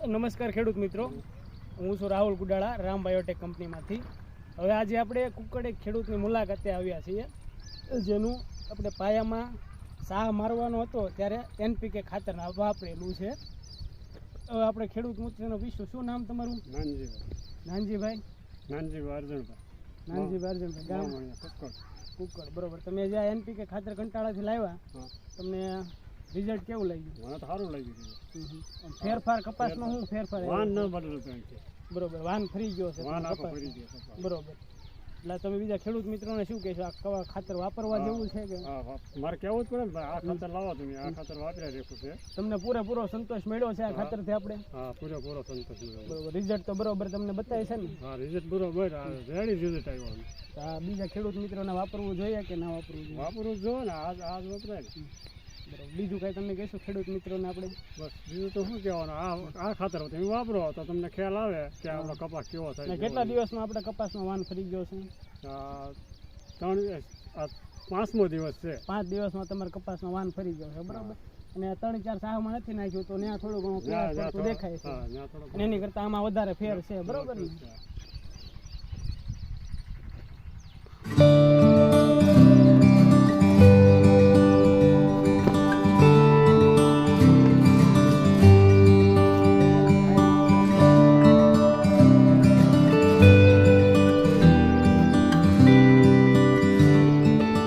નમસ્કાર ખેડૂત મિત્રો, હું છું રાહુલ ગુડાળા, રામ બાયોટેક કંપનીમાંથી. હવે આજે આપણે કુકડ એક ખેડૂતની મુલાકાતે આવ્યા છીએ, જેનું આપણે પાયામાં સાહ મારવાનો હતો ત્યારે NPK ખાતર વાપરેલું છે. હવે આપણે ખેડૂત મિત્રનો પૂછ્યું, શું નામ તમારું? નાનજીભાઈ અર્જુનભાઈ, ગામ કુકડ. બરોબર. તમે જે NPK ખાતર કંટાળાથી લાવ્યા, તમને રિઝલ્ટ કેવું લાગ્યું? મને તો સારું લાગ્યું. ફેરફાર કપાસમાં શું ફેરફાર? વાન ન બદલતો છે. બરોબર, વાન ફરી ગયો છે. બરોબર. એટલે તમે બીજા ખેડૂત મિત્રોને શું કહેશો, આ ખાતર વાપરવા જેવું છે કે? મારે કેવું જ પડે ને ભાઈ, આ ખાતર લાવો તમે, આ ખાતર વાપર્યા રેખું છે. તમને પૂરેપૂરો સંતોષ મળ્યો છે આ ખાતરથી આપણે? હા, પૂરેપૂરો સંતોષ મળ્યો. બરોબર. રિઝલ્ટ તો બરોબર તમને બતાવે છે ને? હા, રિઝલ્ટ બરોબર, રેડી રિઝલ્ટ આવ્યો. આ બીજા ખેડૂત મિત્રોને વાપરવું જોઈએ કે ના વાપરવું જોઈએ? વાપરવું જોઈએ ને, આ વપરાય ને. બરોબર. બીજું કાંઈ તમે કહેશો ખેડૂત મિત્રોને આપણે? બસ બીજું તો શું કહેવાનું, આ ખાતર તમે વાપરો તો તમને ખ્યાલ આવે કે આપણો કપાસ કેવો થાય. કેટલા દિવસમાં આપણે કપાસમાં વાન ફરી ગયો છે? 5મો દિવસ છે. 5 દિવસમાં તમારે કપાસમાં વાન ફરી ગયો છે. બરાબર. અને 3-4 સાહમાં નથી નાખ્યું તો ત્યાં થોડું ઘણું દેખાય છે, અને એની કરતાં આમાં વધારે ફેર છે. બરોબર ને?